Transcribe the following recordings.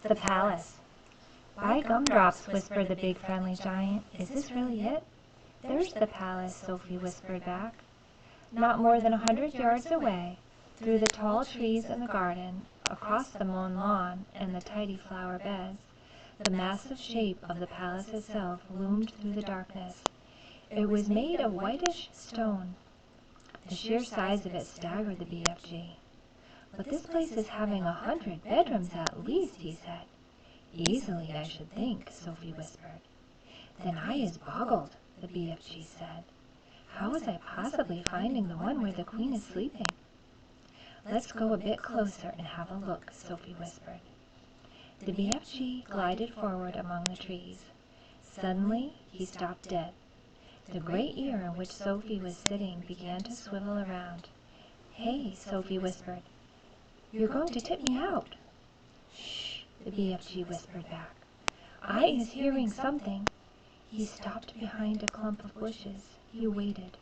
The palace. "By gumdrops," whispered the big friendly giant. "Is this really it?" "There's the palace," Sophie whispered back. Not more than 100 yards away, through the tall trees in the garden, across the mown lawn and the tidy flower beds, the massive shape of the palace itself loomed through the darkness. It was made of whitish stone. The sheer size of it staggered the BFG. "But this place is having 100 bedrooms at least," he said. "Easily, I should think," Sophie whispered. "Then I is boggled," the BFG said. "How was I possibly finding the one where the queen is sleeping?" "Let's go a bit closer and have a look," Sophie whispered. The BFG glided forward among the trees. Suddenly he stopped dead. The great ear in which Sophie was sitting began to swivel around. "Hey," Sophie whispered. "You're going to tip me out." "Shh," the BFG whispered back. "I is hearing something." He stopped behind a clump of bushes. He waited.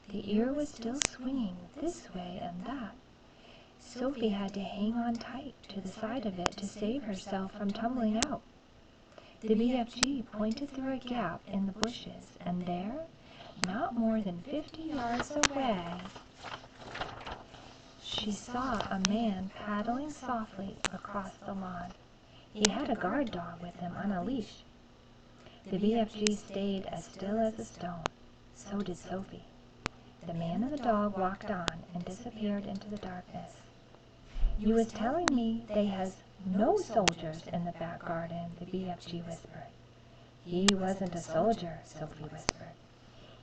The ear was still swinging this way and that. Sophie had to hang on tight to the side of it to save herself from tumbling out. The BFG pointed through a gap in the bushes, and there, not more than 50 yards away, she saw a man paddling softly across the lawn. He had a guard dog with him on a leash. The BFG stayed as still as a stone. So did Sophie. The man and the dog walked on and disappeared into the darkness. "You was telling me they has no soldiers in the back garden," the BFG whispered. "He wasn't a soldier," Sophie whispered.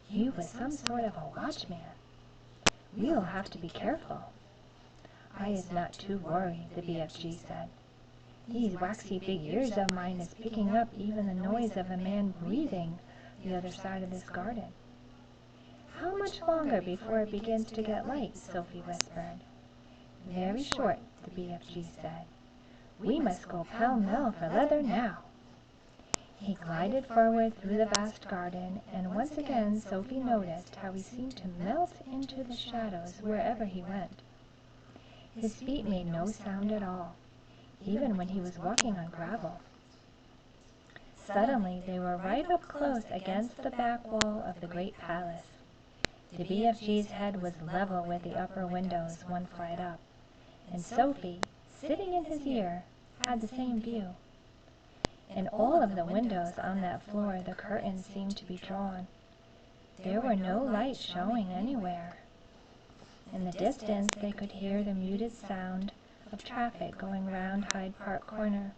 "He was some sort of a watchman. We'll have to be careful." "I is not too worried," the BFG said. "These waxy big ears of mine is picking up even the noise of a man breathing the other side of this garden." "How much longer before it begins to get light?" Sophie whispered. "Very short," the BFG said. "We must go pell-mell for leather now." He glided forward through the vast garden, and once again Sophie noticed how he seemed to melt into the shadows wherever he went. His feet made no sound at all, even when he was walking on gravel. Suddenly they were right up close against the back wall of the great palace. The BFG's head was level with the upper windows 1 flight up, and Sophie, sitting in his ear, had the same view. In all of the windows on that floor the curtains seemed to be drawn. There were no lights showing anywhere. In the distance they could hear the muted sound of traffic going round Hyde Park Corner.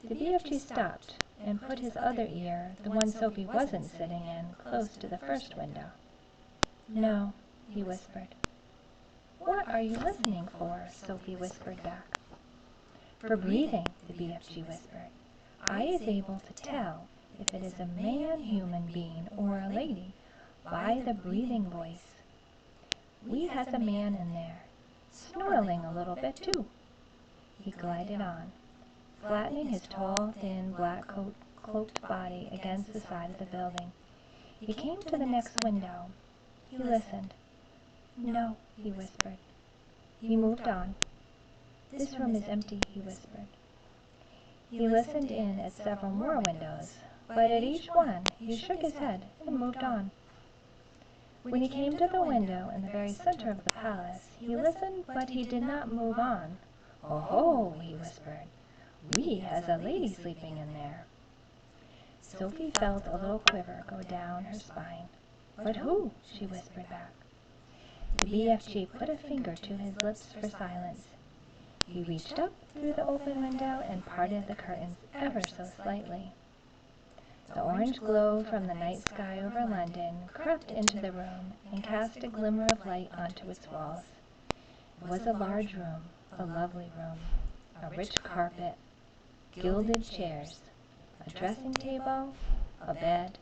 The BFG stopped and put his other ear, the one Sophie wasn't sitting in, close to the first window. "No," he whispered. "What are you listening for?" Sophie whispered back. "For breathing," the BFG whispered. "I is able to tell if it is a man-human being or a lady by the breathing voice. We has a man in there, snarling a little bit too." He glided on, flattening his tall, thin, black-cloaked body against the side of the building. He came to the next window. He listened. "No," he whispered. He moved on. "This room is empty," he whispered. He listened in at several more windows, but at each one he shook his head and moved on. When he came to the window in the very center of the palace, he listened, but he did not move on. "Oh-ho," he whispered. "We has a lady sleeping in there." Sophie felt a little quiver go down her spine. "But who?" she whispered back. The BFG put a finger to his lips for silence. He reached up through the open window and parted the curtains ever so slightly. The orange glow from the night sky over London crept into the room and cast a glimmer of light onto its walls. It was a large room, a lovely room, a rich carpet, gilded chairs, a dressing table, a bed,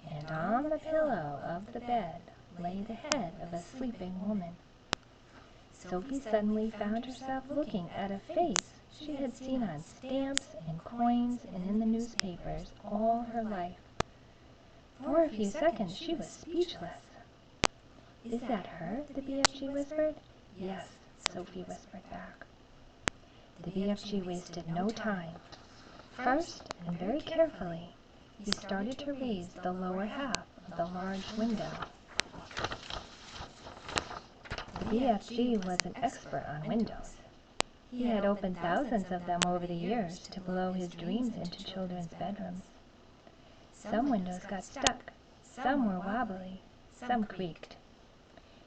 and on the pillow of the bed lay the head of a sleeping woman. Sophie suddenly found herself looking at a face she had seen on stamps and coins and in the newspapers all her life. For a few seconds she was speechless. "Is that her?" the BFG whispered. "Yes," Sophie whispered back. The BFG wasted no time. First, and very carefully, he started to raise the lower half of the large window. The BFG was an expert on windows. He had opened thousands of them over the years to blow his dreams into children's bedrooms. Some windows got stuck, some were wobbly, some creaked.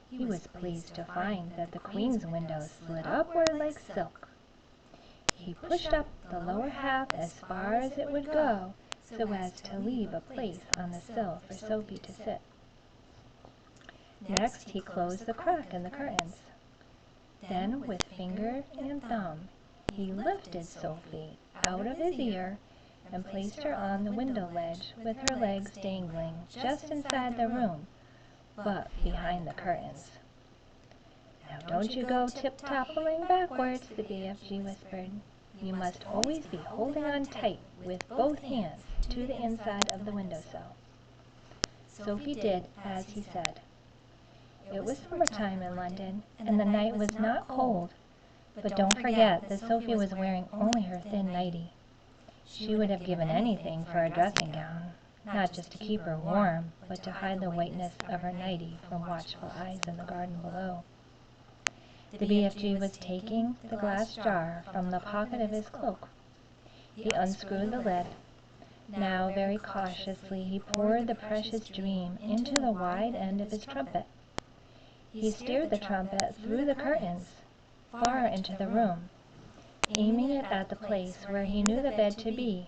He was pleased to find that the Queen's window slid upward like silk. He pushed up the lower half as far as it would go, so as to leave a place on the sill for Sophie to sit. Next, he closed the crack in the curtains. Then, with finger and thumb, he lifted Sophie out of his ear and placed her on the window ledge with her legs dangling just inside the room, but behind the curtains. "Now don't you go tip-toppling backwards," the BFG whispered. "You must always be holding on tight with both hands to the inside of the windowsill." Sophie did as he said. It was summertime in London, and the night was not cold, but don't forget that Sophie was wearing only her thin nightie. She would have given anything for a dressing gown, not just to keep her warm, but to hide the whiteness of her nightie from watchful eyes in the garden below. The BFG was taking the glass jar from the pocket of his cloak. He unscrewed the lid. Now, very cautiously, he poured the precious dream into the wide end of his trumpet. He steered the trumpet through the curtains, far into the room, aiming it at the place where he knew the bed to be.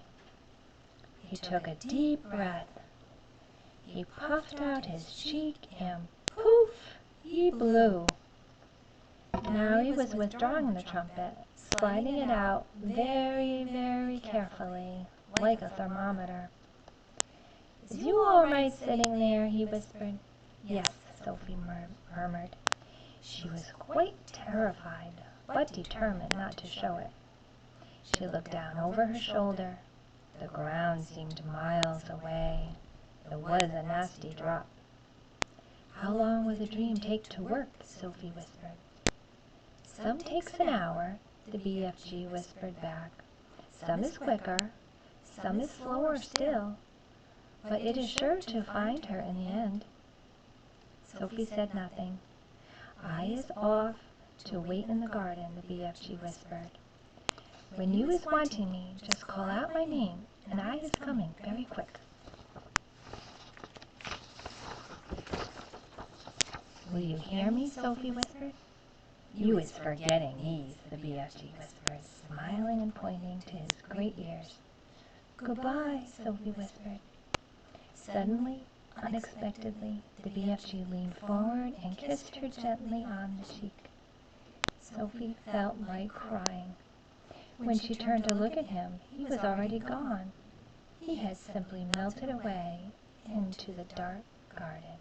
He took a deep breath. He puffed out his cheek, and poof, he blew. Now he was withdrawing the trumpet, sliding it out very, very carefully, like a thermometer. "Is you all right sitting there?" he whispered. "Yes," Sophie murmured. She was quite terrified, but determined not to show it. She looked down over her shoulder. The ground seemed miles away. It was a nasty drop. "How long will the dream take to work?" Sophie whispered. "Some takes an hour," the BFG whispered back. "Some is quicker, some is slower still, but it is sure to find her in the end." Sophie said nothing. "I is off to wait in the garden," the BFG whispered. "When you is wanting me, just call out my name, and I is coming very quick." "Will you hear me?" Sophie whispered. "You is forgetting these," the BFG whispered, smiling and pointing to his great ears. "Goodbye," Sophie whispered. Suddenly, unexpectedly, the BFG leaned forward and kissed her gently on the cheek. Sophie felt like crying. When she turned to look at him, he was already gone. He had simply melted away into the dark garden.